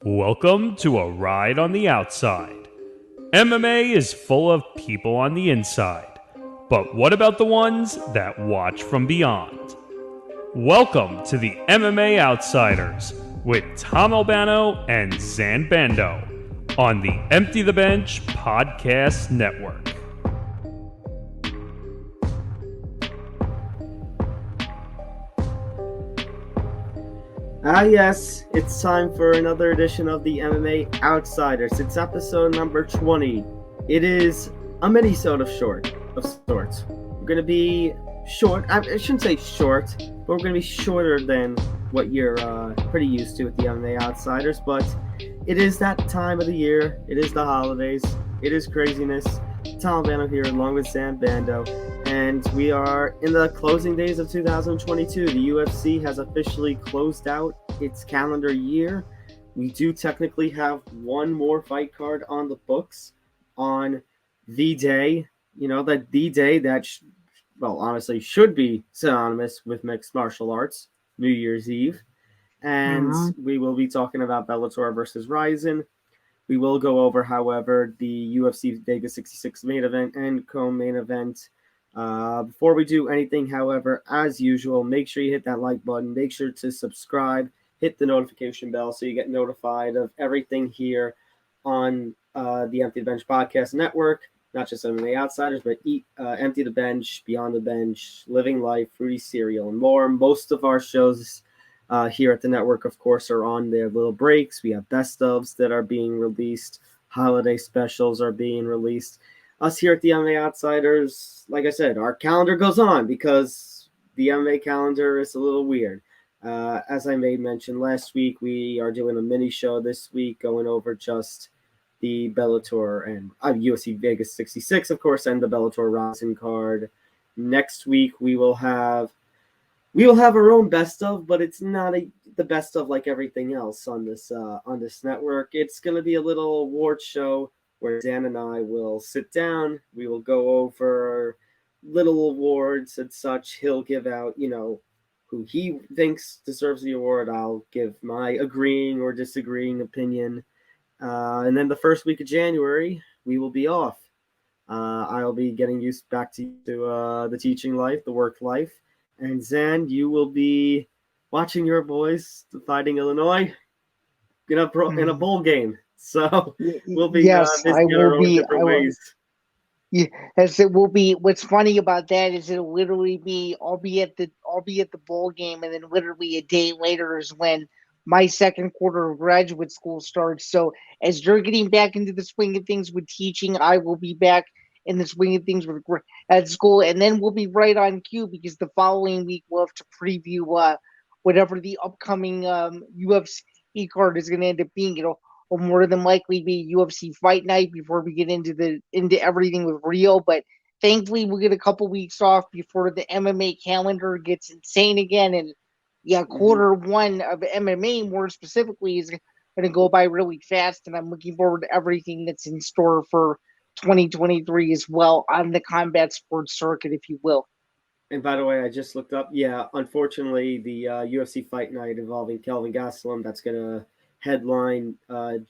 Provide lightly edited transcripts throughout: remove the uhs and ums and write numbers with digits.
Welcome to a ride on the outside. MMA is full of people on the inside, but what about the ones that watch from beyond? Welcome to the MMA Outsiders with Tom Albano and Zain Bando on the Empty the Bench Podcast Network. Yes, it's time for another edition of the MMA Outsiders. It's episode number 20. It is a mini-sode of sorts. We're going to be short. I shouldn't say short, but we're going to be shorter than what you're pretty used to with the MMA Outsiders. But it is that time of the year. It is the holidays. It is craziness. Tom Albano here along with Zain Bando. And we are in the closing days of 2022. The UFC has officially closed out its calendar year. We do technically have one more fight card on the books on the day, that honestly should be synonymous with mixed martial arts, New Year's Eve. And we will be talking about Bellator versus RIZIN. We will go over, however, the UFC Vegas 66 main event and co-main event. Before we do anything, however, as usual, make sure you hit that like button. Make sure to subscribe. Hit the notification bell so you get notified of everything here on the Empty the Bench Podcast Network. Not just MMA Outsiders, but Empty the Bench, Beyond the Bench, Living Life, Fruity Cereal, and more. Most of our shows here at the network, of course, are on their little breaks. We have best ofs that are being released. Holiday specials are being released. Us here at the MMA Outsiders, like I said, our calendar goes on because the MMA calendar is a little weird. As I made mention last week, we are doing a mini show this week going over just the Bellator and UFC Vegas 66, of course, and the Bellator RIZIN card. Next week, we will have our own best of, but it's not the best of like everything else on this network. It's going to be a little award show where Dan and I will sit down. We will go over little awards and such. He'll give out, who he thinks deserves the award. I'll give my agreeing or disagreeing opinion. And then the first week of January, we will be off. I'll be getting used back to the teaching life, the work life. And Zain, you will be watching your boys fighting Illinois in a bowl game. So we'll be yes, I will be. Yeah, as it will be. What's funny about that is it'll literally be. I'll be at the bowl game, and then literally a day later is when my second quarter of graduate school starts. So as you're getting back into the swing of things with teaching, I will be back in the swing of things with at school, and then we'll be right on cue because the following week we'll have to preview whatever the upcoming UFC card is going to end up being. It'll more than likely be UFC Fight Night before we get into everything with Rio. But thankfully, we'll get a couple weeks off before the MMA calendar gets insane again. And quarter one of MMA, more specifically, is going to go by really fast. And I'm looking forward to everything that's in store for 2023 as well on the combat sports circuit, if you will. And by the way, I just looked up. Yeah, unfortunately, the UFC Fight Night involving Kelvin Gastelum, that's going to headline the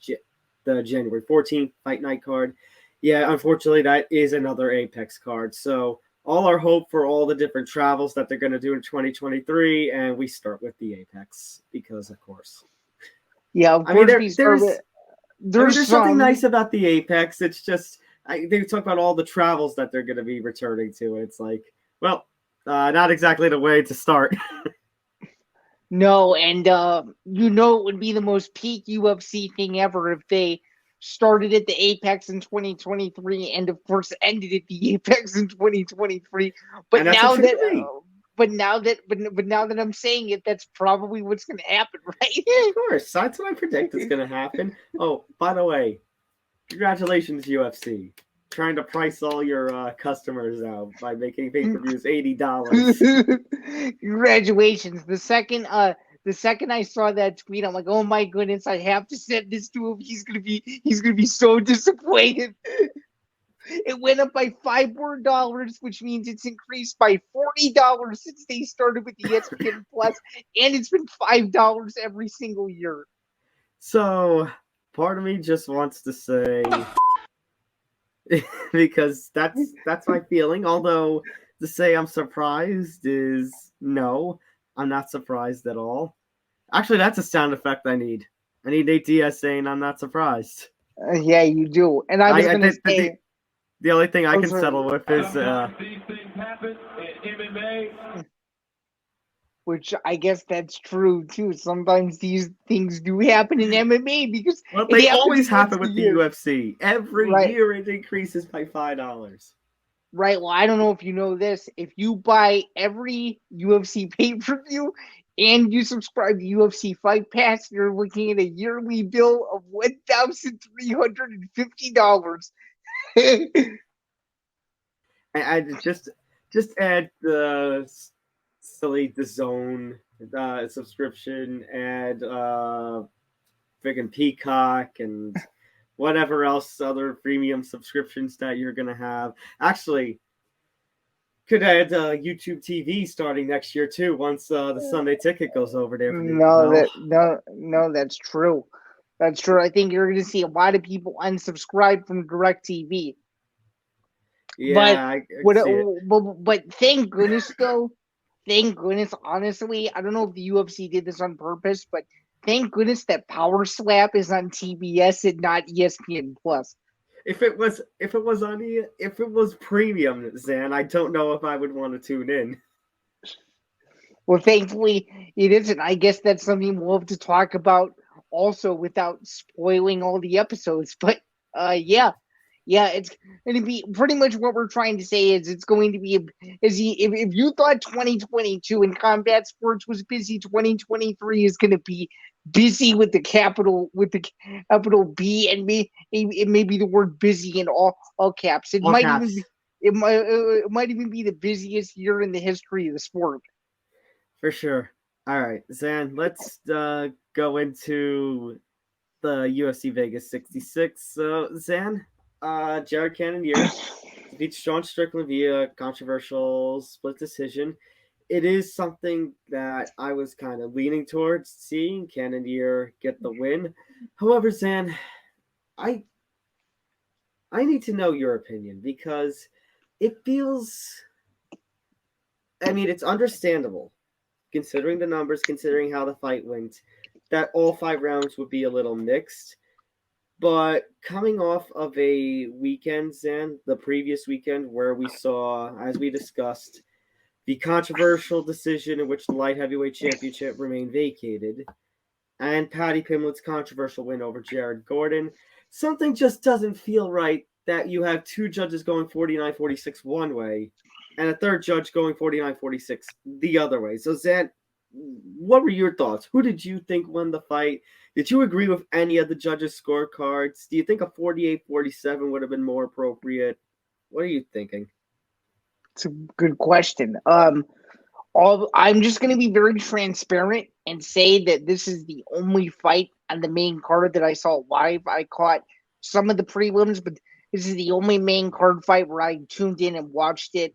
January 14th Fight Night card. Yeah, unfortunately, that is another Apex card. So all our hope for all the different travels that they're going to do in 2023, and we start with the Apex because, of course. Yeah, of course. There's something nice about the Apex. It's just they talk about all the travels that they're going to be returning to, and it's like, well, not exactly the way to start. No, and it would be the most peak UFC thing ever if they started at the Apex in 2023 and of course ended at the Apex in 2023. But now that I'm saying it, that's probably what's going to happen, right? Yeah, of course, that's what I predict is going to happen. Oh, by the way, congratulations, UFC. Trying to price all your customers out by making pay-per-views $80. Congratulations. The second I saw that tweet, I'm like, oh my goodness, I have to send this to him. He's gonna be so disappointed. It went up by $5 more, which means it's increased by $40 since they started with the ESPN Plus, and it's been $5 every single year. So, part of me just wants to say, because that's my feeling. Although to say I'm surprised is no, I'm not surprised at all. Actually, that's a sound effect I need. I need Nate Diaz saying I'm not surprised. Yeah, you do. And I was going to say, the only thing I can sorry. settle with is these things happen in MMA. Which I guess that's true too. Sometimes these things do happen in MMA because well, they always happen with the year. UFC. Every year it increases by $5. Right. Well, I don't know if you know this. If you buy every UFC pay-per-view and you subscribe to UFC Fight Pass, you're looking at a yearly bill of $1,350. I just add the Zone subscription, add freaking Peacock and whatever else other premium subscriptions that you're gonna have. Actually, could add YouTube TV starting next year too. Once the Sunday Ticket goes over there. No, that's true. That's true. I think you're going to see a lot of people unsubscribe from DirecTV. Yeah, but thank goodness though. Thank goodness, honestly, I don't know if the UFC did this on purpose, but thank goodness that Power Slap is on TBS and not ESPN Plus. If it was premium, Zan, I don't know if I would want to tune in. Well, thankfully it isn't. I guess that's something we'll have to talk about also without spoiling all the episodes. But yeah, it's going to be pretty much what we're trying to say is it's going to be if you thought 2022 in combat sports was busy, 2023 is going to be busy with the capital B, and it may be the word busy in all caps. It might even be the busiest year in the history of the sport. For sure. All right, Zan, let's go into the UFC Vegas 66. So, Zan, Jared Cannonier beats Sean Strickland via controversial split decision. It is something that I was kind of leaning towards seeing Cannonier get the win. However, Zan, I need to know your opinion because it feels. I mean, it's understandable, considering the numbers, considering how the fight went, that all 5 rounds would be a little mixed. But coming off of a weekend, Zan, the previous weekend, where we saw, as we discussed, the controversial decision in which the light heavyweight championship remained vacated, and Paddy Pimblett's controversial win over Jared Gordon, something just doesn't feel right that you have 2 judges going 49-46 one way, and a third judge going 49-46 the other way. So, Zan, what were your thoughts? Who did you think won the fight? Did you agree with any of the judges' scorecards? Do you think a 48-47 would have been more appropriate? What are you thinking? It's a good question. I'm just going to be very transparent and say that this is the only fight on the main card that I saw live. I caught some of the prelims, but this is the only main card fight where I tuned in and watched it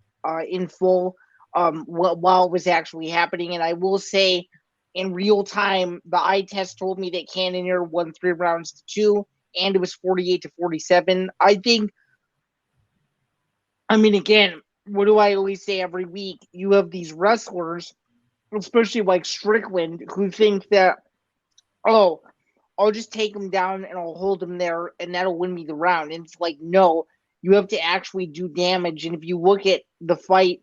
in full while it was actually happening. And I will say, in real time, the eye test told me that Cannonier won 3 rounds to 2, and it was 48-47. Again, what do I always say every week? You have these wrestlers, especially like Strickland, who think that, oh, I'll just take him down and I'll hold him there and that'll win me the round. And it's like, no, you have to actually do damage. And if you look at the fight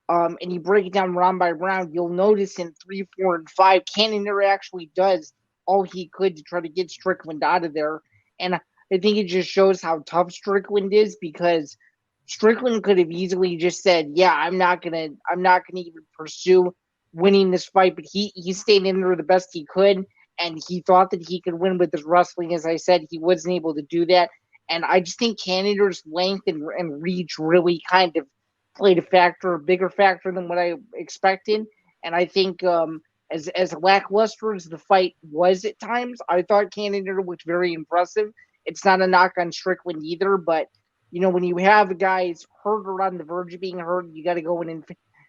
and you break it down round by round, you'll notice in 3, 4, and 5, Cannonier actually does all he could to try to get Strickland out of there. And I think it just shows how tough Strickland is, because Strickland could have easily just said, yeah, I'm not gonna even pursue winning this fight, but he stayed in there the best he could, and he thought that he could win with his wrestling. As I said, he wasn't able to do that. And I just think Cannonier's length and reach really kind of played a bigger factor than what I expected. And I think as lackluster as the fight was at times, I thought Cannonier looked very impressive. It's not a knock on Strickland either, but when you have guys hurt or on the verge of being hurt, you got to go in and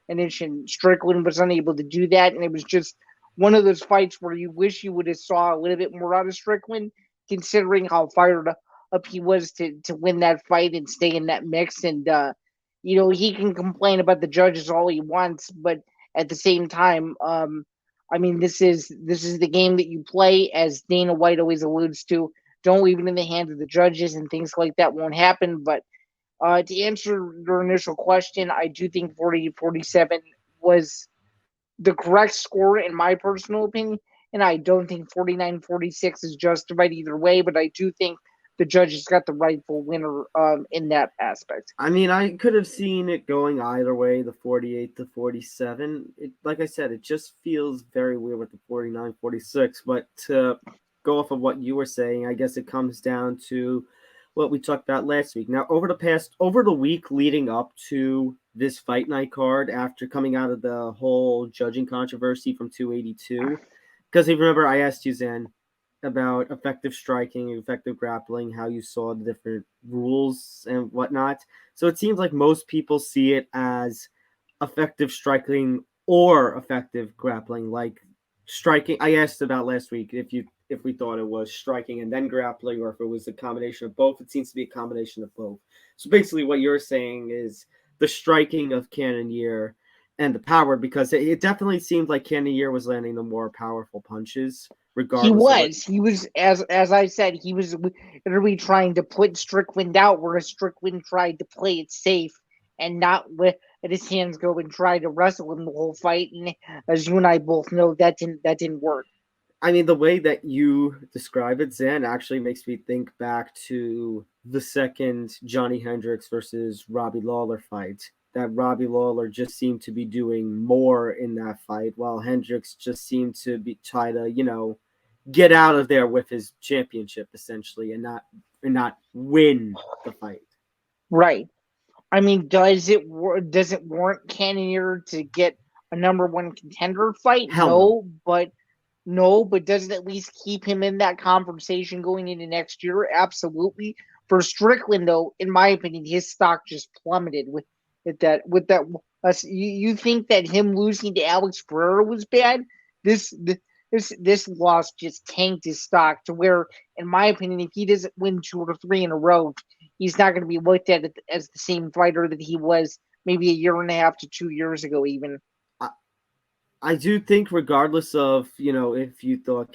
finish. And Strickland was unable to do that, and it was just one of those fights where you wish you would have saw a little bit more out of Strickland, considering how fired up he was to win that fight and stay in that mix. And he can complain about the judges all he wants, but at the same time, this is the game that you play, as Dana White always alludes to. Don't leave it in the hands of the judges, and things like that won't happen. But to answer your initial question, I do think 48-47 was the correct score in my personal opinion, and I don't think 49-46 is justified either way, but I do think the judges got the rightful winner in that aspect. I mean, I could have seen it going either way, the 48-47. Like I said, it just feels very weird with the 49-46, but to go off of what you were saying, I guess it comes down to what we talked about last week. Now, over the week leading up to this fight night card, after coming out of the whole judging controversy from 282, because if you remember, I asked you, Zain, about effective striking, effective grappling, how you saw the different rules and whatnot. So it seems like most people see it as effective striking or effective grappling. Like striking, I asked about last week if we thought it was striking and then grappling, or if it was a combination of both. It seems to be a combination of both. So basically what you're saying is the striking of Cannonier and the power, because it definitely seemed like Cannonier was landing the more powerful punches. Regardless, he was, as I said, he was literally trying to put Strickland out, whereas Strickland tried to play it safe and not let his hands go and try to wrestle him the whole fight. And as you and I both know, that didn't work. I mean, the way that you describe it, Zain, actually makes me think back to the second Johnny Hendricks versus Robbie Lawler fight. That Robbie Lawler just seemed to be doing more in that fight, while Hendricks just seemed to be try to, get out of there with his championship essentially, and not win the fight. Right. I mean, does it warrant Cannonier to get a number one contender fight? No, but does it at least keep him in that conversation going into next year? Absolutely. For Strickland, though, in my opinion, his stock just plummeted with that. You think that him losing to Alex Pereira was bad? This loss just tanked his stock to where, in my opinion, if he doesn't win 2 or 3 in a row, he's not going to be looked at as the same fighter that he was maybe a year and a half to 2 years ago, even. I do think, regardless of, if you thought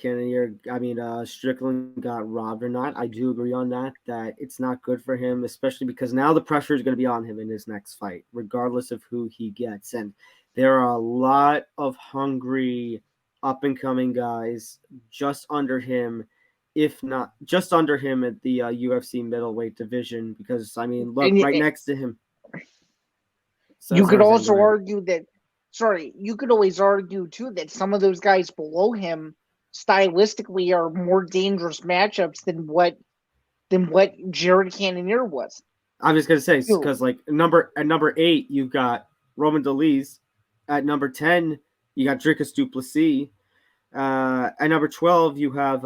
Strickland got robbed or not, I do agree on that it's not good for him, especially because now the pressure is going to be on him in his next fight, regardless of who he gets. And there are a lot of hungry, up-and-coming guys just under him, if not just under him at the UFC middleweight division, because, look, right next to him. You could also argue that you could always argue, too, that some of those guys below him stylistically are more dangerous matchups than what Jared Cannonier was. I was going to say, because at number 8, you've got Roman Dolidze. At number 10, you got Dricus du Plessis. At number 12, you have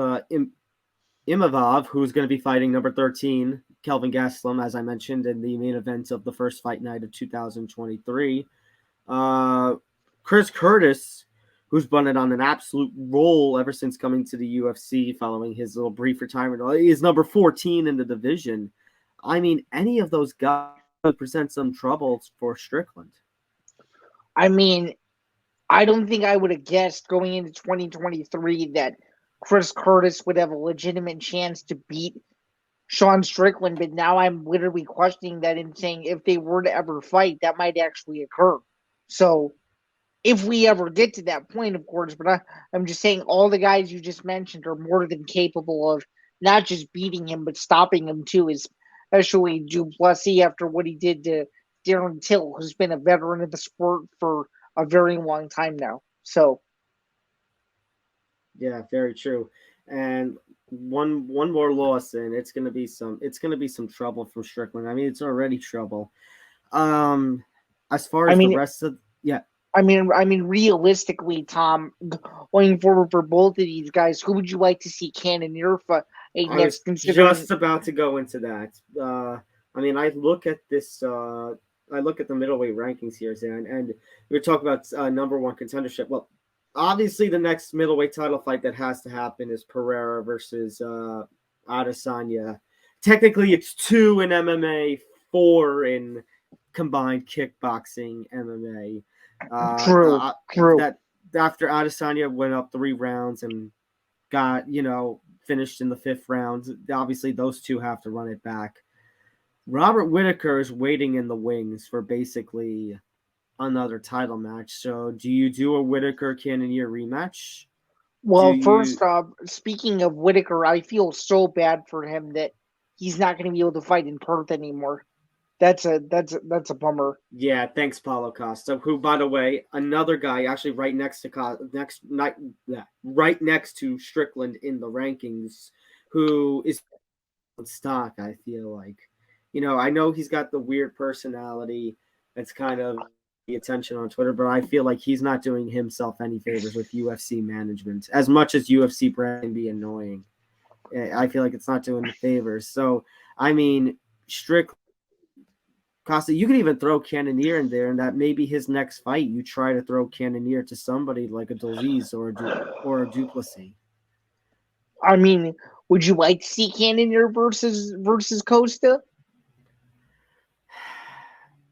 Imavov, who's going to be fighting number 13, Kelvin Gastelum, as I mentioned, in the main event of the first fight night of 2023. Chris Curtis, who's been on an absolute roll ever since coming to the UFC following his little brief retirement, is number 14 in the division. Any of those guys present some troubles for Strickland. I don't think I would have guessed going into 2023 that Chris Curtis would have a legitimate chance to beat Sean Strickland, but now I'm literally questioning that and saying if they were to ever fight, that might actually occur. So if we ever get to that point, of course, but I'm just saying all the guys you just mentioned are more than capable of not just beating him, but stopping him too, especially du Plessis after what he did to Darren Till, who's been a veteran of the sport for a very long time now. So, yeah, very true. And one more loss, and it's gonna be some trouble for Strickland. It's already trouble. As far as the rest of realistically, Tom, going forward for both of these guys, who would you like to see Cannonier fight next? Just about to go into that. I look at this. I look at the middleweight rankings here, Zain, and we're talking about number one contendership. Well, obviously the next middleweight title fight that has to happen is Pereira versus Adesanya. Technically, it's 2 in MMA, 4 in combined kickboxing MMA. True. That after Adesanya went up 3 rounds and got, finished in the 5th round, obviously those two have to run it back. Robert Whittaker is waiting in the wings for basically another title match. So do you do a Whittaker Cannonier rematch? Well, first off, speaking of Whittaker, I feel so bad for him that he's not going to be able to fight in Perth anymore. That's a bummer. Yeah, thanks, Paulo Costa. Who, by the way, another guy actually right next to Strickland in the rankings, who is stock. I feel like, I know he's got the weird personality. That's kind of the attention on Twitter, but I feel like he's not doing himself any favors with UFC management. As much as UFC brand can be annoying, I feel like it's not doing the favors. So, I mean, Strickland. Costa, you could even throw Cannonier in there, and that maybe his next fight, you try to throw Cannonier to somebody like a Dolise or a Duplessis. I mean, would you like to see Cannonier versus Costa?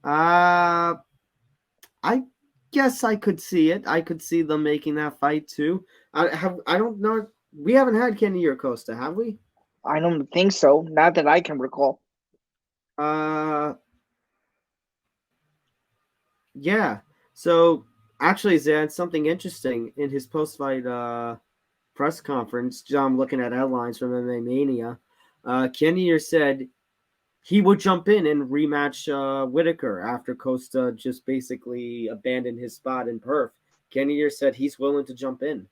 I guess I could see it. I could see them making that fight too. I don't know. We haven't had Cannonier Costa, have we? I don't think so. Not that I can recall. Yeah. So actually, Zain, something interesting in his post-fight press conference. I'm looking at headlines from MMA Mania. Cannonier said he would jump in and rematch Whittaker after Costa just basically abandoned his spot in Perth. Cannonier said he's willing to jump in.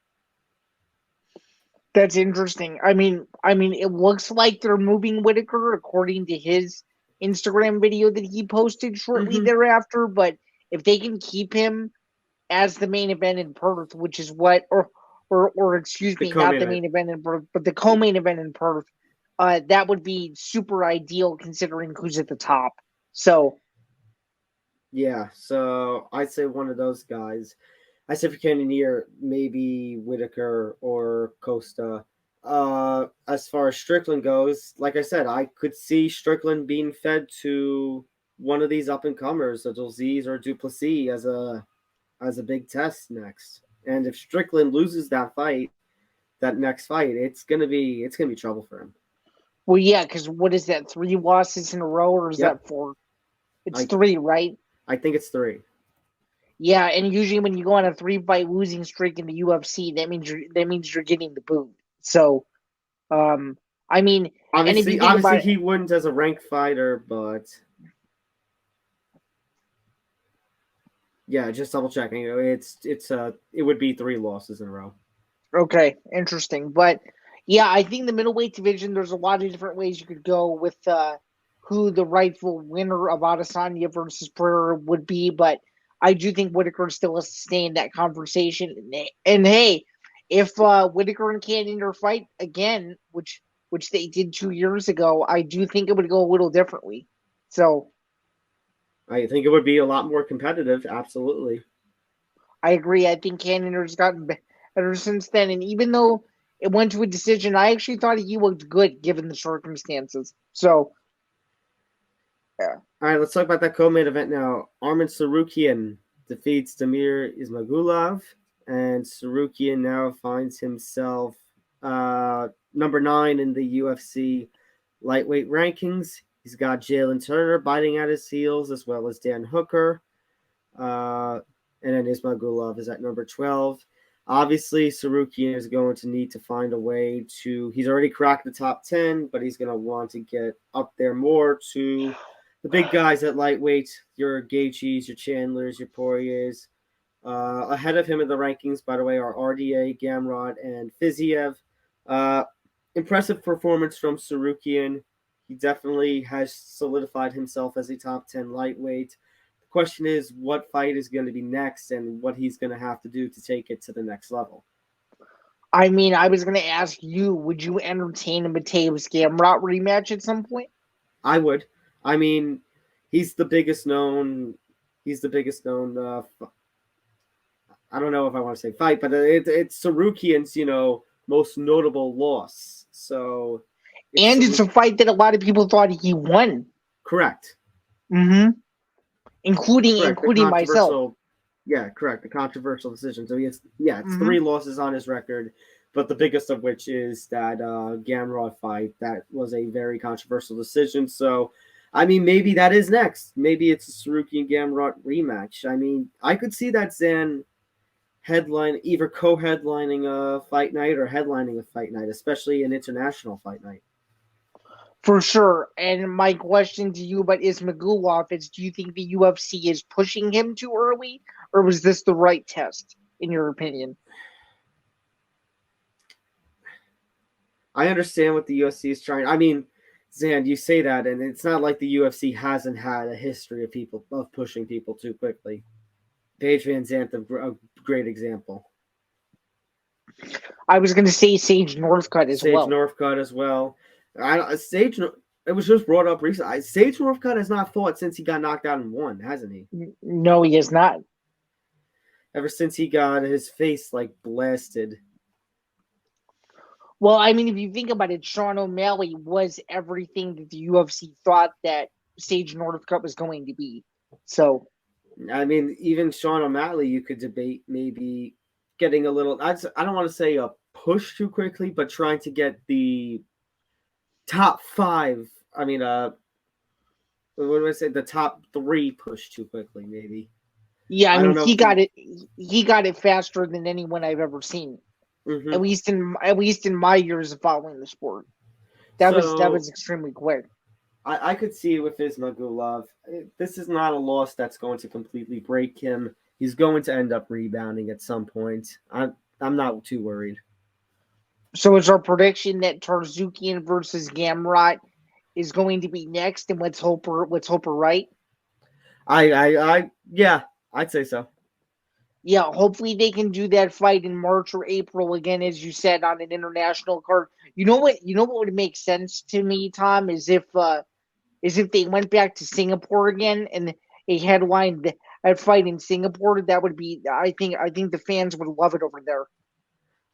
That's interesting. I mean, it looks like they're moving Whittaker according to his Instagram video that he posted shortly thereafter, but if they can keep him as the main event in Perth, which is what, or excuse me, not the main event in Perth, but the co-main event in Perth, that would be super ideal considering who's at the top. So, yeah, so I'd say one of those guys. I said for Cannonier, maybe Whittaker or Costa. As far as Strickland goes, like I said, I could see Strickland being fed to one of these up and comers, a Dolise or Duplessis, as a big test next. And if Strickland loses that next fight, it's gonna be trouble for him. Well, yeah, because what is that? 3 losses in a row, or is that 4? It's 3, right? I think it's 3. Yeah, and usually when you go on a 3-fight losing streak in the UFC, that means you're getting the boot. So, I mean, obviously he wouldn't as a ranked fighter, but yeah, just double checking. It would be 3 losses in a row. Okay, interesting. But yeah, I think the middleweight division, there's a lot of different ways you could go with who the rightful winner of Adesanya versus Pereira would be, but I do think Whittaker still has to stay in that conversation. And hey, if Whittaker and Cannonier fight again, which they did 2 years ago, I do think it would go a little differently. So I think it would be a lot more competitive. Absolutely. I agree. I think Cannonier's gotten better since then. And even though it went to a decision, I actually thought he looked good given the circumstances. So, yeah. All right, let's talk about that co-main event now. Arman Tsarukyan defeats Damir Ismagulov, and Tsarukyan now finds himself number 9 in the UFC lightweight rankings. He's got Jalen Turner biting at his heels, as well as Dan Hooker. And then Ismagulov is at number 12. Obviously, Tsarukyan is going to need to find a way to... He's already cracked the top 10, but he's going to want to get up there more to the big guys at lightweight, your Gaethjes, your Chandlers, your Poiriers. Ahead of him in the rankings, by the way, are RDA, Gamrot, and Fiziev. Impressive performance from Tsarukyan. He definitely has solidified himself as a top 10 lightweight. The question is what fight is going to be next and what he's going to have to do to take it to the next level. I mean, I was going to ask you, would you entertain a Mateus Gamrot rematch at some point? I would. I mean, he's the biggest known. I I don't know if I want to say fight, but it's Sarukian's, most notable loss. So, And it's a fight that a lot of people thought he won. Correct. Mm-hmm. Including myself. Yeah, correct. The controversial decision. So it's 3 losses on his record, but the biggest of which is that Gamrot fight. That was a very controversial decision. So, I mean, maybe that is next. Maybe it's a Saruki and Gamrot rematch. I mean, I could see that Zain either co-headlining a fight night or headlining a fight night, especially an international fight night. For sure. And my question to you about Ismagulov is, do you think the UFC is pushing him too early, or was this the right test, in your opinion? I understand what the UFC is trying. I mean, Zain, you say that, and it's not like the UFC hasn't had a history of pushing people too quickly. Paige Van Zandt, a great example. I was going to say Sage Northcutt as well. Sage Northcutt as well. It was just brought up recently. Sage Northcutt has not fought since he got knocked out and won, hasn't he? No, he has not. Ever since he got his face blasted. Well, I mean, if you think about it, Sean O'Malley was everything that the UFC thought that Sage Northcutt was going to be. So, I mean, even Sean O'Malley, you could debate maybe getting a little. I don't want to say a push too quickly, but trying to get the top 5. I mean, what do I say? The top 3 push too quickly, maybe. Yeah, I mean, he got it faster than anyone I've ever seen. Mm-hmm. At least in my years of following the sport, that was extremely quick. I could see with Ismagulov, this is not a loss that's going to completely break him. He's going to end up rebounding at some point. I'm not too worried. So is our prediction that Tarzukian versus Gamrot is going to be next, and let's hope we're right. I'd say so. Yeah, hopefully they can do that fight in March or April again, as you said, on an international card. You know what would make sense to me, Tom, is if they went back to Singapore again and they headlined that fight in Singapore. That would be, I think the fans would love it over there.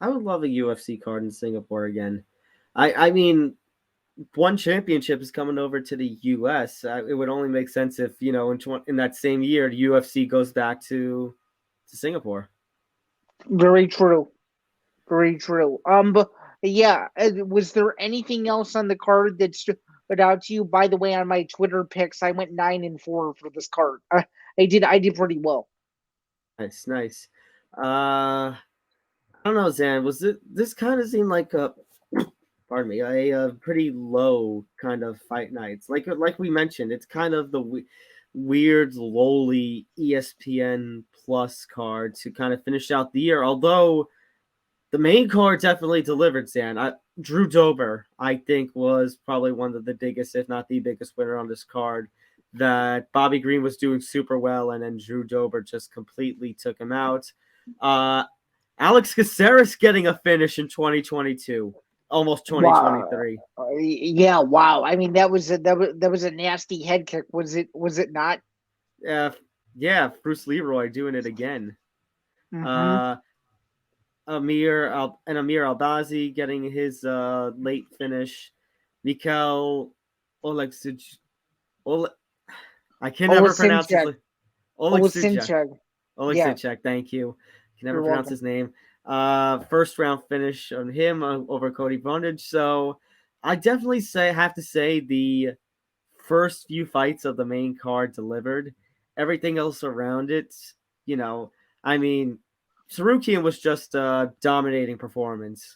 I would love a UFC card in Singapore again. I mean, one championship is coming over to the US. It would only make sense if, in that same year, the UFC goes back to Singapore. Very true. Very true. But yeah, was there anything else on the card that stood out to you? By the way, on my Twitter picks, I went 9-4 for this card. I did pretty well. Nice. I don't know, Zain. Was this kind of seemed like a pretty low kind of fight nights? Like we mentioned, it's kind of the weird, lowly ESPN Plus card to kind of finish out the year. Although the main card definitely delivered, Zain. Drew Dober, I think, was probably one of the biggest, if not the biggest winner on this card. That Bobby Green was doing super well, and then Drew Dober just completely took him out. Alex Caceres getting a finish in 2022, almost 2023. Wow. Yeah, wow. I mean, that was a nasty head kick. Was it not? Yeah, Bruce Leroy doing it again. Mm-hmm. Amir Albazi getting his late finish. Mikhail Oleksic. I can never pronounce his name. Oleksic, thank you. Can never pronounce his name. First round finish on him over Cody Bondage. So I definitely have to say the first few fights of the main card delivered. Everything else around it, I mean, Sarukian was just a dominating performance.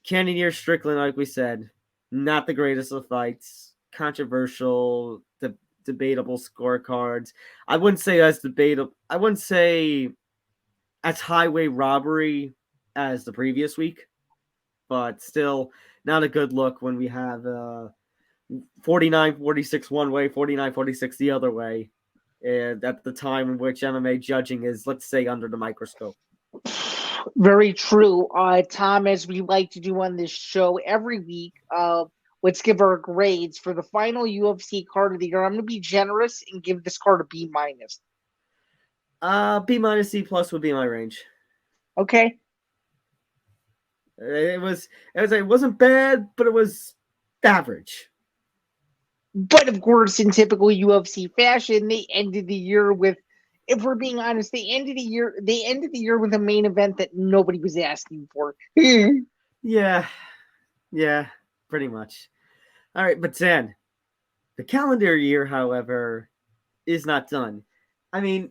Cannonier Strickland, like we said, not the greatest of fights. Controversial, debatable scorecards. I wouldn't say as debatable. I wouldn't say as highway robbery as the previous week, but still not a good look when we have 49-46 one way, 49-46 the other way. And at the time in which MMA judging is, let's say, under the microscope. Very true. Tom, as we like to do on this show every week, let's give our grades for the final UFC card of the year. I'm going to be generous and give this card a B-. B- C+ would be my range. Okay. It wasn't bad, but it was average. But of course, in typical UFC fashion, they ended the year with, if we're being honest, they ended the year with a main event that nobody was asking for. Yeah, pretty much. All right, but Zan, the calendar year, however, is not done. I mean,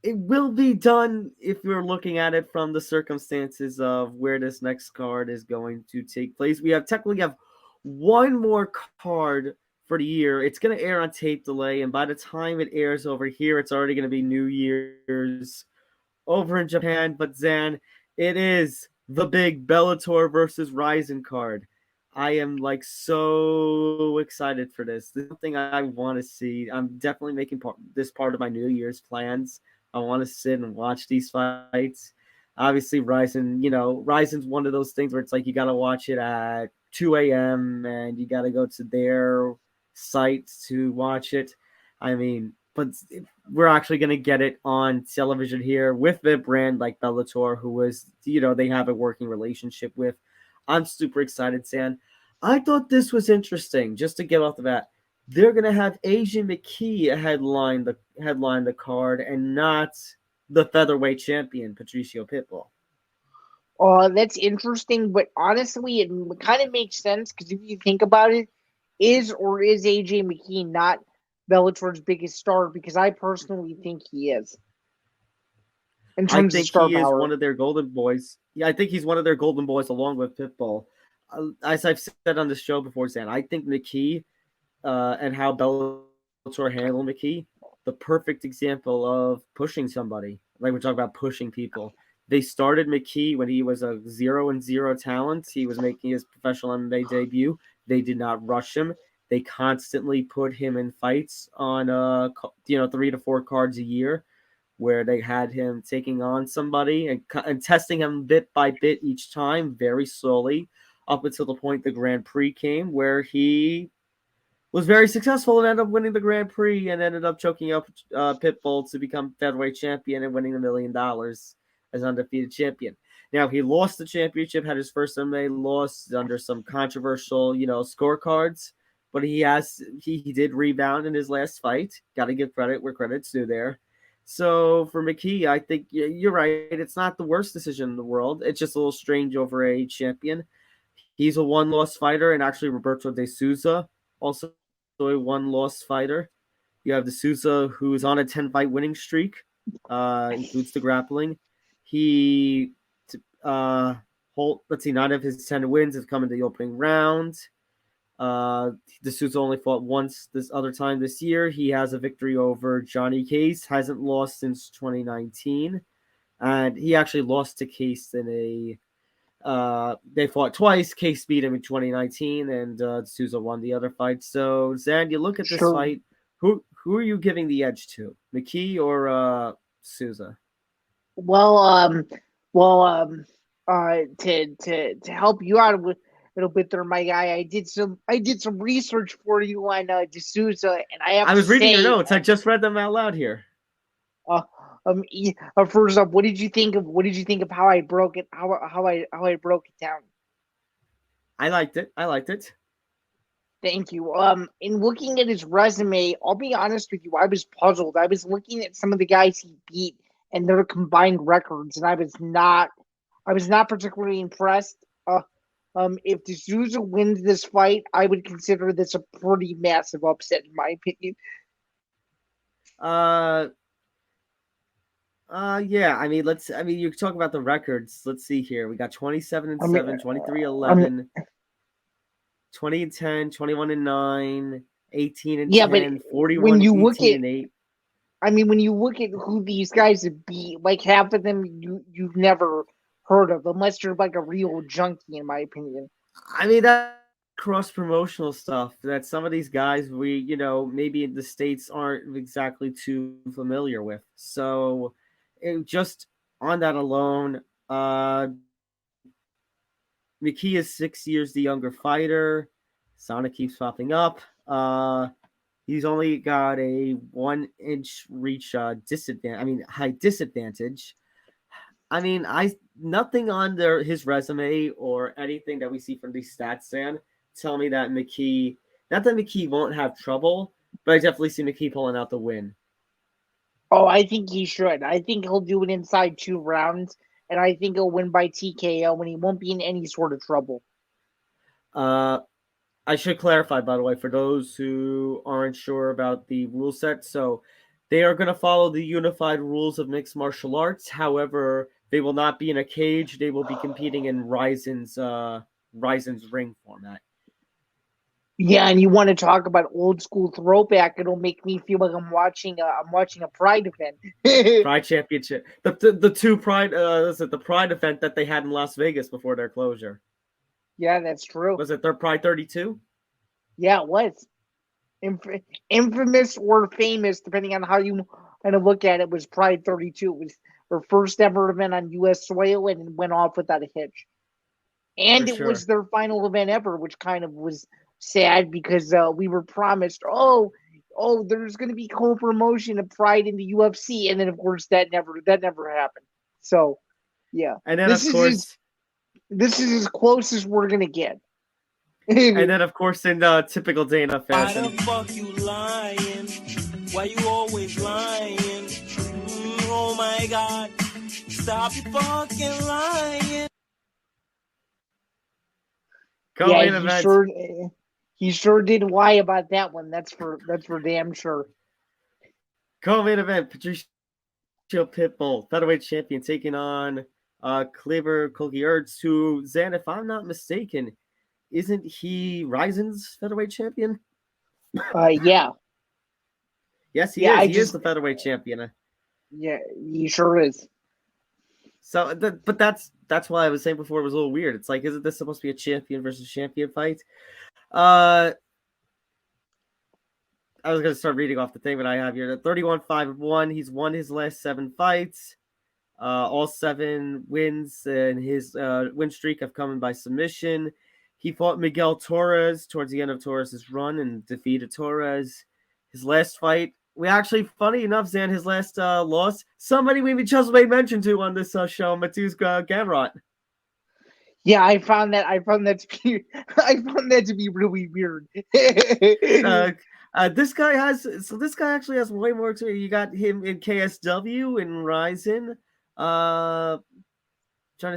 it will be done if you're looking at it from the circumstances of where this next card is going to take place. We technically have one more card for the year. It's going to air on tape delay, and by the time it airs over here, it's already going to be New Year's over in Japan. But Zan, it is the big Bellator versus RIZIN card. I am like so excited for this. This is something I want to see. I'm definitely making this part of my New Year's plans. I want to sit and watch these fights. Obviously, RIZIN's one of those things where it's like you got to watch it at 2 a.m. and you got to go to their site to watch it. I mean, but we're actually going to get it on television here with the brand like Bellator, who is, they have a working relationship with. I'm super excited, San. I thought this was interesting. Just to get off the bat, they're gonna have Asian McKee headline the card, and not the featherweight champion Patricio Pitbull. That's interesting, but honestly, it kind of makes sense because if you think about it, is AJ McKee not Bellator's biggest star? Because I personally think he is. In I terms of think star he is power. one of their golden boys. Yeah, I think he's one of their golden boys along with Pitbull. As I've said on the show before, Sam, I think McKee and how Bellator handled McKee, the perfect example of pushing somebody. Like we're talking about pushing people. They started McKee when he was a 0-0 talent. He was making his professional MMA debut. They did not rush him. They constantly put him in fights on 3 to 4 cards a year, where they had him taking on somebody and testing him bit by bit each time, very slowly, up until the point the Grand Prix came, where he was very successful and ended up winning the Grand Prix and ended up choking up Pitbull to become featherweight champion and winning $1 million as undefeated champion. Now, he lost the championship, had his first MMA loss under some controversial, scorecards, but he did rebound in his last fight. Got to give credit where credit's due there. So for McKee, I think you're right. It's not the worst decision in the world. It's just a little strange over a champion. He's a one-loss fighter, and actually Roberto De Souza, also a one-loss fighter. You have De Souza, who is on a 10-fight winning streak, includes the grappling. Let's see, 9 of his 10 wins have come in the opening round. De Souza only fought once this other time this year. He has a victory over Johnny Case, hasn't lost since 2019. And he actually lost to Case in they fought twice. Case beat him in 2019, and Souza won the other fight. So, Zan, you look at this fight. Who are you giving the edge to, McKee or Souza? To help you out a little bit there, my guy, I did some research for you on De Souza, and I was reading your notes. I just read them out loud here. First up, what did you think of how I broke it? How I broke it down? I liked it. Thank you. In looking at his resume, I'll be honest with you, I was puzzled. I was looking at some of the guys he beat and their combined records, and I was not particularly impressed. If De Souza wins this fight, I would consider this a pretty massive upset, in my opinion. Yeah, I mean, you talk about the records. Let's see here. We got 27-7, 23-11, 20-10, 21-9, 18-10, 41, 18-8. I mean, when you look at who these guys have beat, like half of them you've never heard of, unless you're like a real junkie, in my opinion. I mean, that cross-promotional stuff that some of these guys maybe in the States aren't exactly too familiar with. So just on that alone, McKee is 6 years the younger fighter. Sonic keeps popping up. He's only got a 1-inch reach height disadvantage. I mean, nothing on his resume or anything that we see from these stats, Dan, tell me that not that McKee won't have trouble, but I definitely see McKee pulling out the win. Oh, I think he should. I think he'll do it inside 2 rounds, and I think he'll win by TKO, and he won't be in any sort of trouble. I should clarify, by the way, for those who aren't sure about the rule set. So they are going to follow the unified rules of mixed martial arts. However, they will not be in a cage. They will be competing in RIZIN's ring format. Yeah, and you want to talk about old school throwback? It'll make me feel like I'm watching a Pride event. Pride Championship. The two Pride the Pride event that they had in Las Vegas before their closure. Yeah, that's true. Was it their Pride 32? Yeah, it was. Infamous or famous, depending on how you kind of look at it, was Pride 32. It was their first ever event on U.S. soil, and it went off without a hitch. And For it sure. was their final event ever, which kind of was sad because we were promised, there's going to be co-promotion of Pride in the UFC, and then of course that never happened. So, yeah, And then this is as close as we're going to get. And then, of course, in typical Dana fashion. Why the fuck you lying? Why you always lying? Oh my God! Stop you fucking lying! Co-main event. He sure did lie about that one. That's for damn sure. Co-main event: Patricio Pitbull, featherweight champion, taking on Kleber Kolky-Ertz, who, Zan, if I'm not mistaken, isn't he RIZIN's featherweight champion? Yeah. Yes, he is. He is the featherweight champion. Yeah, he sure is. So, but that's why I was saying before it was a little weird. It's like, isn't this supposed to be a champion versus champion fight? I was going to start reading off the thing that I have here. 31-5-1. He's won his last 7 fights. All 7 wins and his win streak have come in by submission. He fought Miguel Torres towards the end of Torres' run and defeated Torres. His last fight, funny enough, Zan, his last loss, somebody we just made mention to on this show, Mateusz Gamrot. Yeah, I found that to be really weird. This guy actually has way more experience. You got him in KSW and RIZIN. Trying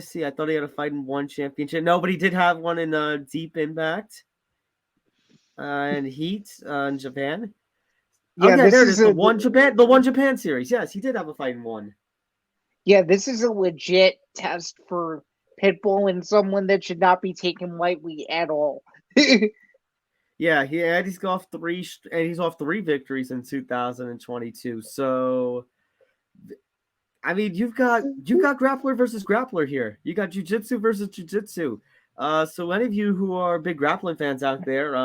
to see. I thought he had a fight in 1 championship. No, but he did have one in Deep Impact and Heat in Japan. Yeah, okay, there it is. The One Japan series. Yes, he did have a fight in 1. Yeah, this is a legit test for Pitbull and someone that should not be taken lightly at all. Yeah, he's off 3 victories in 2022. So, I mean, you've got grappler versus grappler here. You got jiu-jitsu versus jiu-jitsu. So any of you who are big grappling fans out there,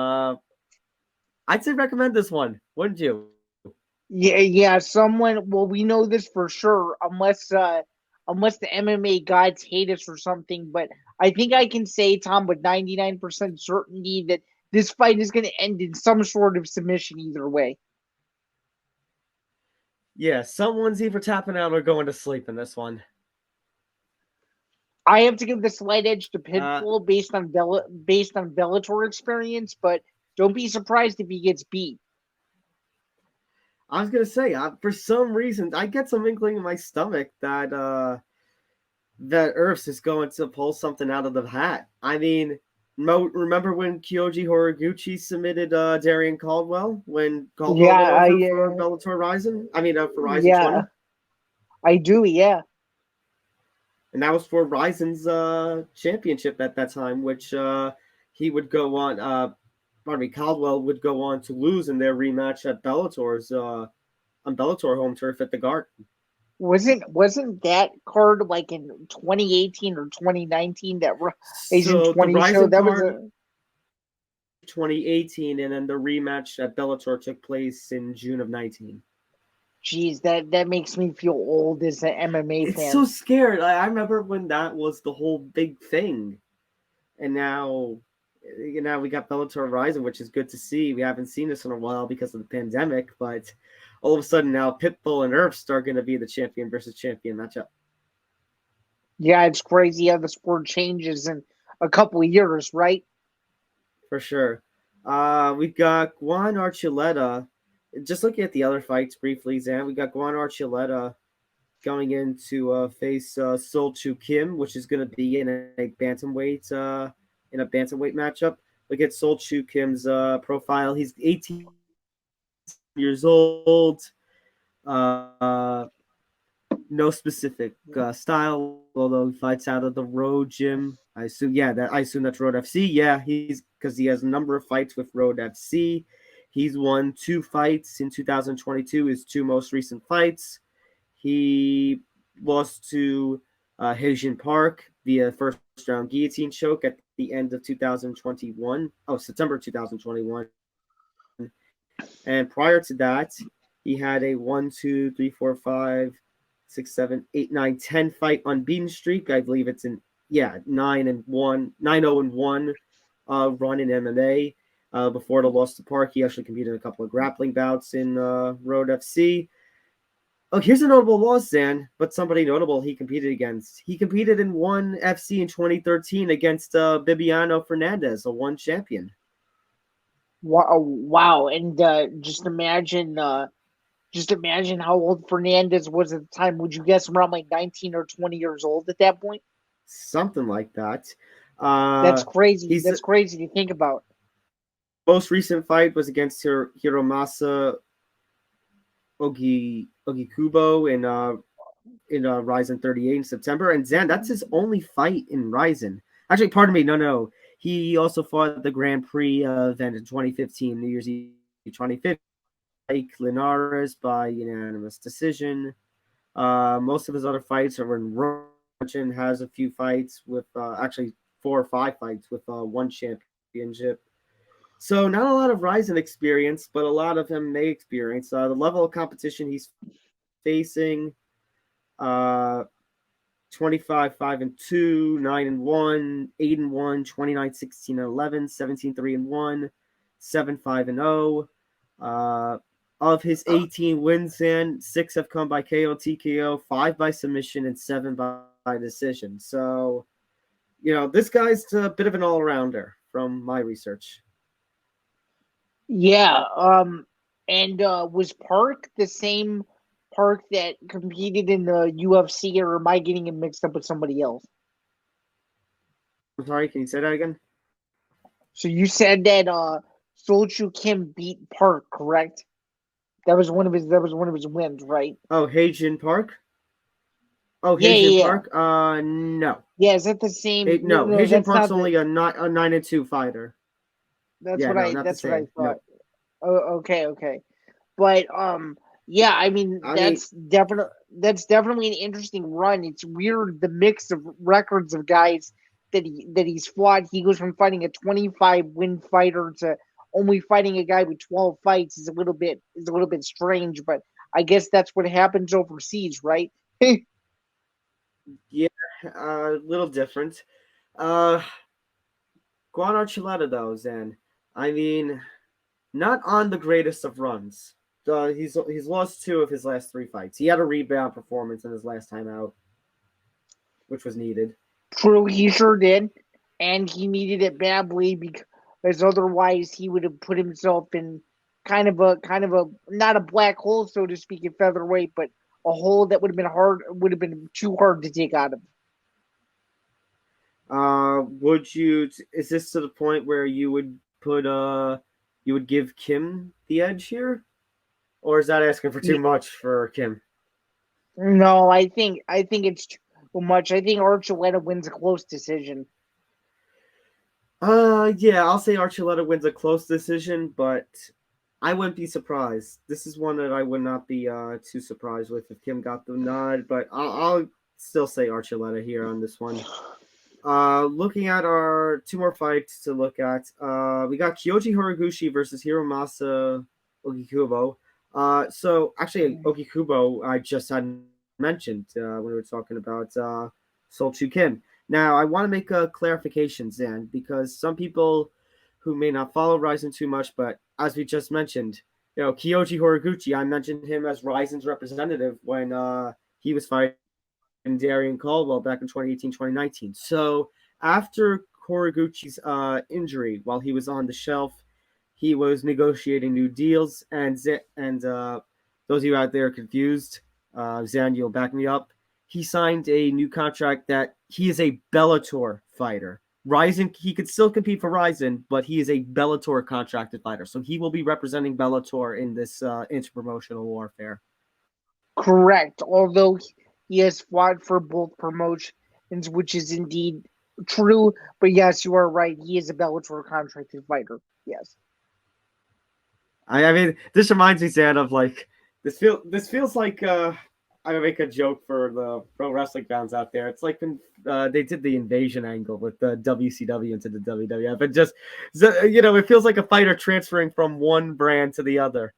I'd say recommend this one, wouldn't you? Yeah. Well, we know this for sure, unless the MMA gods hate us or something. But I think I can say, Tom, with 99% certainty that this fight is going to end in some sort of submission either way. Yeah, someone's either tapping out or going to sleep in this one. I have to give the slight edge to Pitbull based on Bellator experience, but don't be surprised if he gets beat. I was gonna say, for some reason, I get some inkling in my stomach that Earths is going to pull something out of the hat. I mean, remember when Kyoji Horiguchi submitted Darian Caldwell when Caldwell went over for Bellator RIZIN? I mean, for RIZIN 20? I do, yeah. And that was for RIZIN's championship at that time, which he would go on. Caldwell would go on to lose in their rematch at Bellator's on Bellator home turf at the Garden. Wasn't that card like in 2018 or 2019 that Asian 20 show? That was 2018, and then the rematch at Bellator took place in June of 19. Jeez, that makes me feel old as an MMA fan. It's so scared. I remember when that was the whole big thing, and now we got Bellator RIZIN, which is good to see. We haven't seen this in a while because of the pandemic, but all of a sudden now Pitbull and Herbst are going to be the champion versus champion matchup. Yeah, it's crazy how the sport changes in a couple of years, right? For sure. We've got Juan Archuleta. Just looking at the other fights briefly, Zan, we got Juan Archuleta going in to face Sol Chu Kim, which is going to be in a bantamweight matchup. Look at Sol Chu Kim's profile. He's 18 years old. No specific style, although he fights out of the Road Gym. I assume that's Road FC. Yeah, because he has a number of fights with Road FC. He's won 2 fights in 2022. His 2 most recent fights. He lost to Heijin Park via first round guillotine choke at the end of 2021. September 2021. And prior to that, he had a 1, 2, 3, 4, 5, 6, 7, 8, 9, 10 fight unbeaten streak. I believe it's 9-0-1 run in MMA. Before the loss to Park, he actually competed in a couple of grappling bouts in Road FC. Oh, here's a notable loss, Zan, but somebody notable he competed against. He competed in ONE FC in 2013 against Bibiano Fernandez, a ONE champion. Wow! And just imagine how old Fernandez was at the time. Would you guess around like 19 or 20 years old at that point? Something like that. That's crazy. That's crazy to think about. Most recent fight was against Hiromasa Ogikubo in RIZIN 38 in September. And Zan, that's his only fight in RIZIN. Actually, pardon me, no. He also fought the Grand Prix event in 2015, New Year's Eve 2015. Like Linares by unanimous decision. Most of his other fights are in Roach, has a few fights with actually 4 or 5 fights with ONE championship. So not a lot of RIZIN experience, but a lot of MMA experience. The level of competition he's facing, 25-5-2, 9-1, 8-1, 29-16-11, 17-3-1, 7-5-0. Of his 18 wins, and 6 have come by KO, TKO, 5 by submission, and 7 by decision. So, this guy's a bit of an all-rounder from my research. Yeah. And was Park the same Park that competed in the UFC, or am I getting him mixed up with somebody else? I'm sorry, can you say that again? So you said that Sol Chu Kim beat Park, correct? That was one of his wins, right? Oh, Heijin Park? Oh, Yeah, Heijin yeah. Park? No. Yeah, is that the same? No, Heijin Park's only the... a 9-2 fighter. That's what I thought. No. Oh, okay. But yeah, I mean that's definitely an interesting run. It's weird the mix of records of guys that he's fought. He goes from fighting a 25-win fighter to only fighting a guy with 12 fights is a little bit strange, but I guess that's what happens overseas, right? Yeah, a little different. Juan Archuleta though, Zan. I mean, not on the greatest of runs. He's lost 2 of his last 3 fights. He had a rebound performance in his last time out, which was needed. True, he sure did, and he needed it badly because otherwise he would have put himself in kind of a not a black hole, so to speak, in featherweight, but a hole that would have been too hard to take out of. Is this to the point where you would give Kim the edge here? Or is that asking for too much for Kim? No, I think it's too much. I think Archuleta wins a close decision. Yeah, I'll say Archuleta wins a close decision, but I wouldn't be surprised. This is one that I would not be too surprised with if Kim got the nod, but I'll still say Archuleta here on this one. Looking at our 2 more fights to look at, we got Kyoji Horiguchi versus Hiromasa Ogikubo. So actually, Ogikubo I just had mentioned when we were talking about Sol Chu Kim. Now I want to make a clarification, Zan, because some people who may not follow RIZIN too much, but as we just mentioned, Kyoji Horiguchi, I mentioned him as RIZIN's representative when he was fighting Darian Caldwell back in 2018, 2019. So after Horiguchi's injury, while he was on the shelf, he was negotiating new deals, and those of you out there confused, Zain, you'll back me up. He signed a new contract that he is a Bellator fighter. RIZIN, he could still compete for RIZIN, but he is a Bellator contracted fighter. So he will be representing Bellator in this interpromotional warfare. Correct. Although he has fought for both promotions, which is indeed true. But yes, you are right. He is a Bellator contracted fighter. Yes. I mean, this reminds me, Zain, of like this feels like I would make a joke for the pro wrestling fans out there. It's like when they did the invasion angle with the WCW into the WWF. It just, it feels like a fighter transferring from one brand to the other.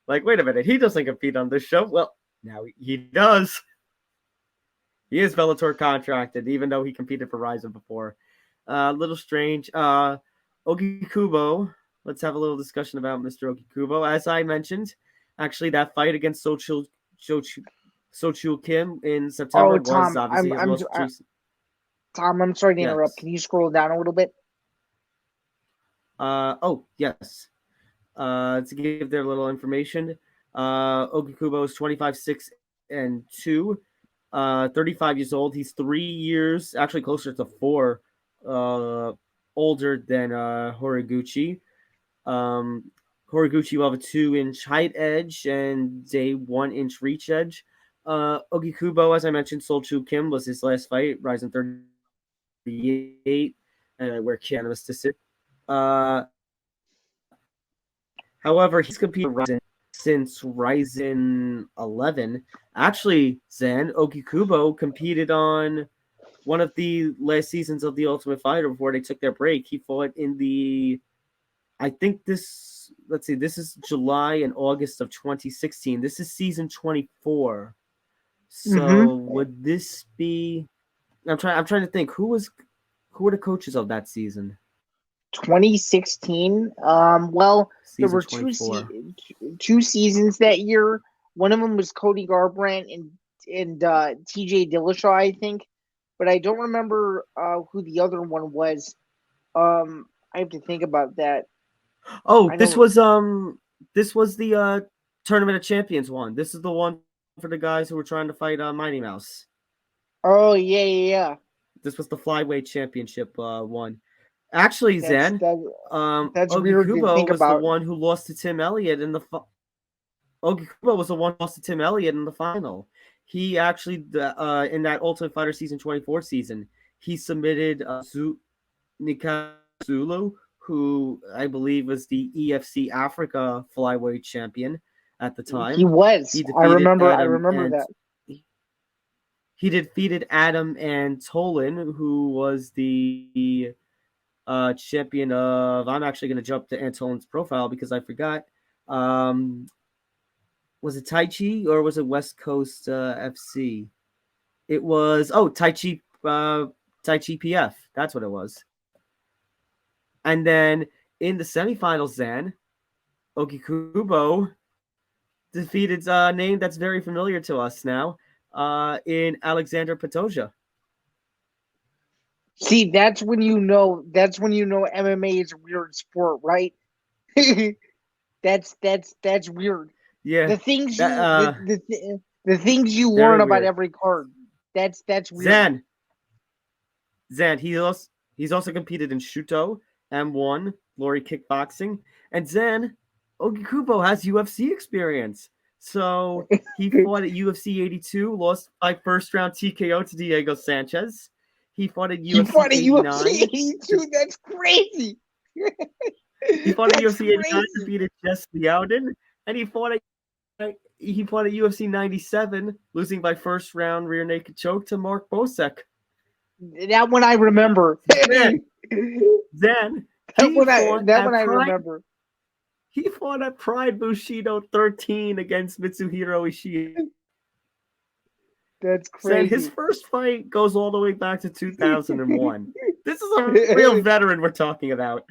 Like, wait a minute, he doesn't compete on this show. Well, now he does. He is Bellator contracted, even though he competed for RIZIN before. A little strange. Ogi Kubo. Let's have a little discussion about Mr. Ogi Kubo. As I mentioned, actually, that fight against So Chul Kim in September was obviously his most recent. Tom, I'm sorry to interrupt. Can you scroll down a little bit? Yes. To give their little information, Ogi Kubo is 25-6-2, 35 years old. He's 3 years, actually closer to 4, older than Horiguchi. Horiguchi will have a 2-inch height edge and a 1-inch reach edge. Ogi Kubo, as I mentioned, Sol Chu Kim was his last fight, RIZIN 38, where Kim was to sit. However, he's competed RIZIN since RIZIN 11. Actually, Zain, Ogi Kubo competed on one of the last seasons of The Ultimate Fighter before they took their break. He fought in this is July and August of 2016. This is season 24. So would this be? I'm trying to think. Who were the coaches of that season? 2016. Well, there were two seasons that year. One of them was Cody Garbrandt and TJ Dillashaw, I think, but I don't remember who the other one was. I have to think about that. Oh, this was the Tournament of Champions one. This is the one for the guys who were trying to fight Mighty Mouse. Oh yeah. This was the flyweight championship one. Actually, Zain, that's Ogi weird Kubo to think was about. the one who lost to Tim Elliott in the. Ogi Kubo was the one who lost to Tim Elliott in the final. He actually, in that Ultimate Fighter season 24 season, he submitted Nikazulu, who I believe was the EFC Africa flyweight champion at the time. He was. I remember that. He defeated Adam Antolin, who was the champion of. I'm actually going to jump to Antolin's profile because I forgot. Was it Tai Chi or was it West Coast FC? It was Tai Chi PF. That's what it was. And then in the semifinals, Zain, Ogi Kubo defeated a name that's very familiar to us now in Alexander Pantoja. See, that's when you know MMA is a weird sport, right? That's weird. Yeah. The things the things you learn about every card. That's weird. Zain, he's also competed in Shuto, M1, Glory Kickboxing, and Zain, Ogi Kubo has UFC experience. So he fought at UFC 82, lost by first round TKO to Diego Sanchez. He fought at UFC 82. That's crazy. He fought at UFC 89, defeated Jess Liaudin, and he fought at UFC 97, losing by first round rear naked choke to Mark Bosek. That one I remember. Then that one I remember. He fought at Pride Bushido 13 against Mitsuhiro Ishii. That's crazy. His first fight goes all the way back to 2001. This is a real veteran we're talking about.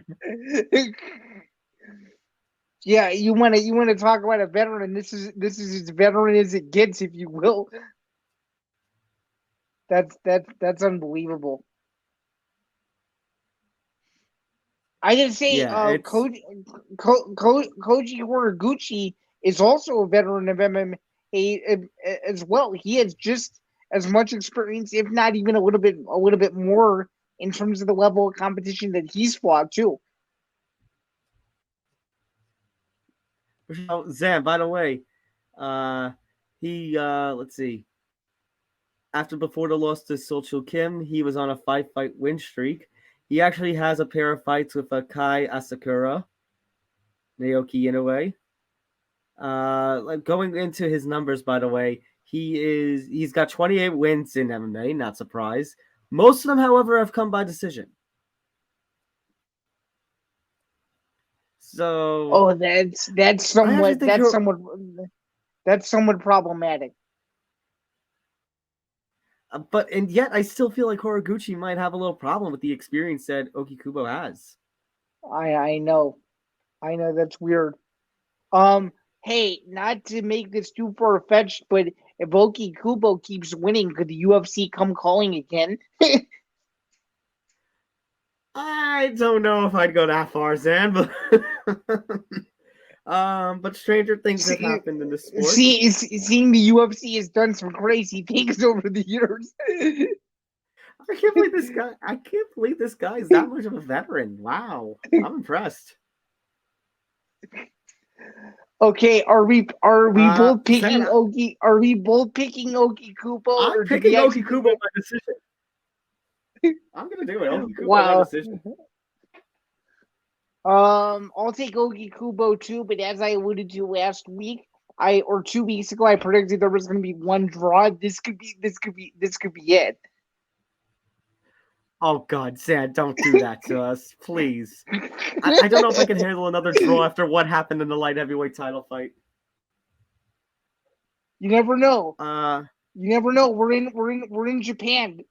Yeah, you want to talk about a veteran. This is as veteran as it gets, if you will. That's unbelievable. I didn't say Koji Horiguchi is also a veteran of MMA as well. He has just as much experience, if not even a little bit more, in terms of the level of competition that he's fought too. Oh, Zan, by the way, let's see. Before the loss to Solchul Kim, he was on a 5-fight win streak. He actually has a pair of fights with Kai Asakura, Naoki Inoue. Like going into his numbers, by the way, he's got 28 wins in MMA, not surprised. Most of them, however, have come by decision. So that's somewhat problematic. And yet I still feel like Horiguchi might have a little problem with the experience that Okikubo has. I know that's weird. Hey, not to make this too far-fetched, but if Okikubo keeps winning, could the UFC come calling again? I don't know if I'd go that far, Zan, but stranger things have happened in the sport. Seeing the UFC has done some crazy things over the years. I can't believe this guy is that much of a veteran. Wow, I'm impressed. Okay, are we both picking Are we both picking Okikubo? I'm picking Okikubo by decision. I'm gonna do it. Okikubo by decision. I'll take Okikubo too, but as I alluded to last week, 2 weeks ago, I predicted there was going to be one draw. This could be it. Oh God, Zan, don't do that to us, please. I don't know if I can handle another draw after what happened in the light heavyweight title fight. You never know. You never know. We're in Japan.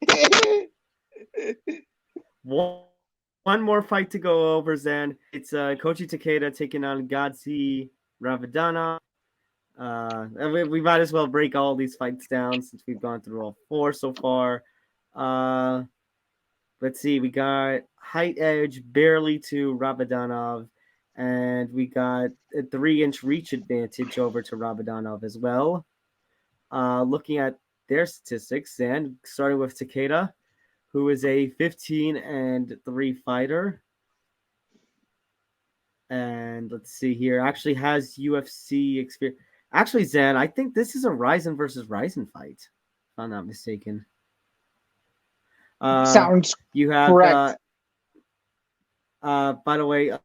One more fight to go over, Zan. It's Kochi Takeda taking on Gadzi Ravadana. We might as well break all these fights down since we've gone through all 4 so far. Let's see. We got height edge barely to Rabadanov, and we got a 3-inch reach advantage over to Rabadanov as well. Looking at their statistics, Zan, starting with Takeda, who is a 15-3 fighter. And let's see here. Actually has UFC experience. Actually, Zan, I think this is a RIZIN versus RIZIN fight, if I'm not mistaken. Sounds you have, correct. By the way,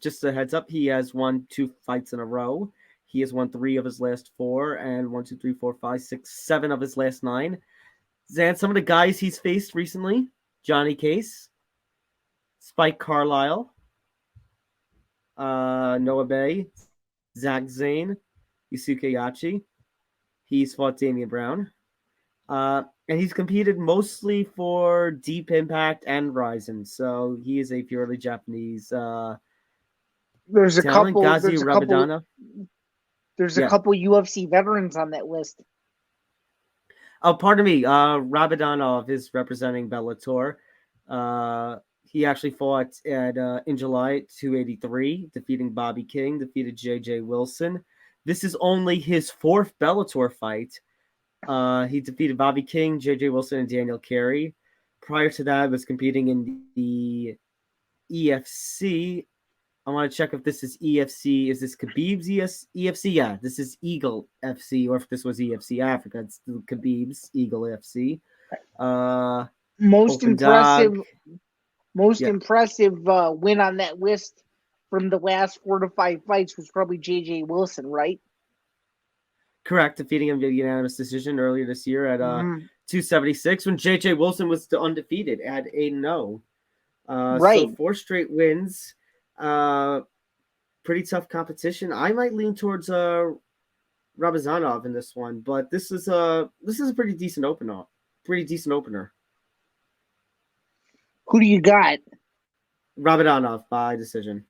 just a heads up, he has won 2 fights in a row. He has won 3 of his last 4, and 1, 2, 3, 4, 5, 6, 7 of his last 9. Zan, some of the guys he's faced recently: Johnny Case, Spike Carlisle, Noah Bay, Zach Zain, Yusuke Yachi. He's fought Damian Brown. And he's competed mostly for Deep Impact and RIZIN, so he is a purely Japanese There's a talent. couple. Gazi There's a Rabadana. There's a couple UFC veterans on that list. Oh, pardon me. Rabadanov is representing Bellator. He actually fought in July at 283, defeating Bobby King, defeated J.J. Wilson. This is only his 4th Bellator fight. He defeated Bobby King, J.J. Wilson, and Daniel Carey. Prior to that, was competing in the EFC. I want to check if this is EFC. Is this Khabib's EFC? Yeah, this is Eagle FC, or if this was EFC Africa. It's the Khabib's Eagle FC. Most impressive win on that list from the last 4 to 5 fights was probably J.J. Wilson, right? Correct, defeating him via unanimous decision earlier this year at 276 when J.J. Wilson was still undefeated at 8-0. Right. So 4 straight wins. Pretty tough competition. I might lean towards Rabazanov in this one, but this is a pretty decent opener. Who do you got? Rabadanov by decision.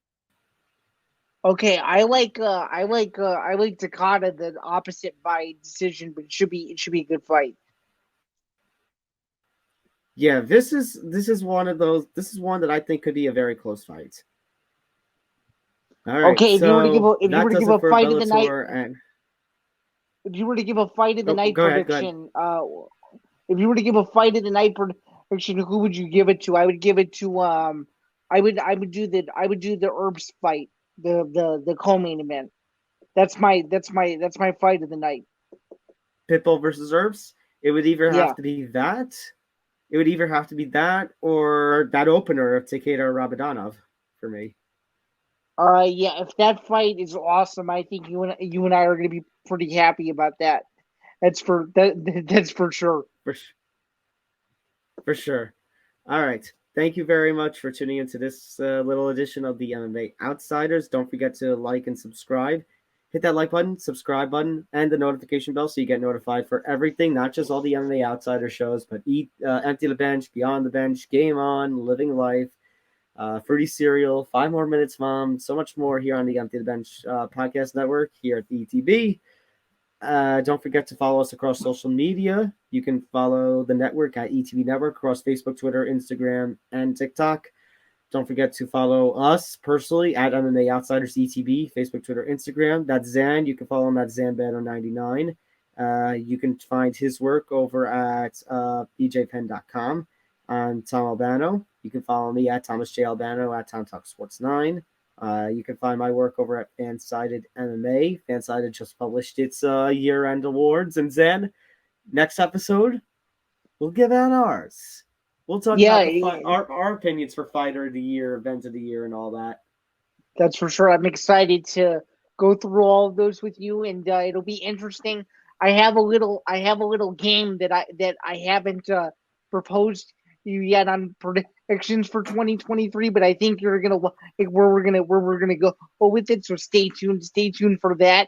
Okay, I like Takada the opposite by decision, but it should be a good fight. Yeah, this is one of those. This is one that I think could be a very close fight. All right. Okay, if you were to give a fight of the night, and if you were to give a fight of the night go ahead. prediction, if you were to give a fight of the night prediction, who would you give it to? I would give it to I would do the Herbs fight, the co-main event. That's my fight of the night. Pitbull versus Herbs. It would either have to be that. It would either have to be that or that opener of Takeda or Rabadanov for me. Yeah, if that fight is awesome, I think you and I are going to be pretty happy about that. That's for sure. For sure. All right. Thank you very much for tuning into this little edition of the MMA Outsiders. Don't forget to like and subscribe. Hit that like button, subscribe button, and the notification bell so you get notified for everything, not just all the MMA Outsider shows, but Empty the Bench, Beyond the Bench, Game On, Living Life, Fruity Cereal, 5 More Minutes Mom, so much more here on the Empty the Bench podcast network here at the ETB. Don't forget to follow us across social media. You can follow the network at ETB Network across Facebook, Twitter, Instagram, and TikTok. Don't forget to follow us personally at MMA Outsiders ETB, Facebook, Twitter, Instagram. That's Zain. You can follow him at ZanBano99. You can find his work over at bjpen.com. I'm Tom Albano. You can follow me at Thomas J. Albano at Tom Talk Sports 9. You can find my work over at Fansided MMA. Fansided just published its year-end awards. And Zen, next episode, we'll give out ours. We'll talk about our opinions for Fighter of the Year, Event of the Year, and all that. That's for sure. I'm excited to go through all of those with you, and it'll be interesting. I have a little game that I haven't proposed you yet on predictions for 2023, but I think you're gonna like where we're gonna go with it. So stay tuned for that.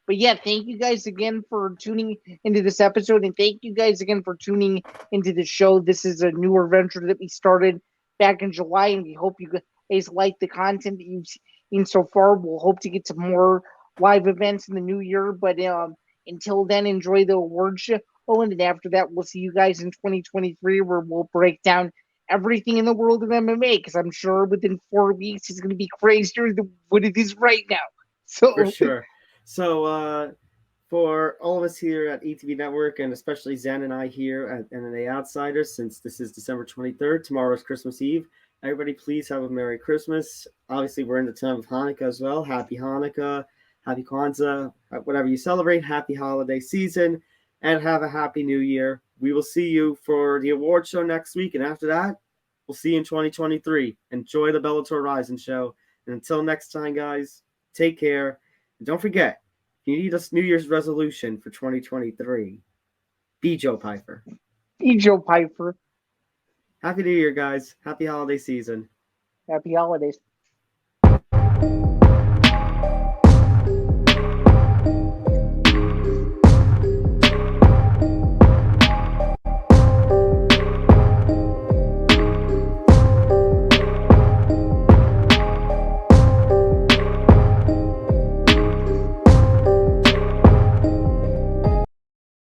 But yeah, thank you guys again for tuning into this episode, and thank you guys again for tuning into the show. This is a newer venture that we started back in July, and we hope you guys like the content that you've seen so far. We'll hope to get some more live events in the new year, but until then, enjoy the award show. And then after that, we'll see you guys in 2023, where we'll break down everything in the world of MMA, because I'm sure within 4 weeks it's going to be crazier than what it is right now. So for sure. So for all of us here at ETV Network, and especially Zen and I here at MMA Outsiders, since this is December 23rd, tomorrow is Christmas Eve, everybody please have a Merry Christmas. Obviously, we're in the time of Hanukkah as well. Happy Hanukkah, Happy Kwanzaa, whatever you celebrate, happy holiday season, and have a happy new year. We will see you for the award show next week, and after that, we'll see you in 2023. Enjoy the Bellator RIZIN show, and until next time, guys, take care. And don't forget, if you need a New Year's resolution for 2023, be Joe Piper. Be Joe Piper. Happy New Year, guys. Happy holiday season. Happy holidays.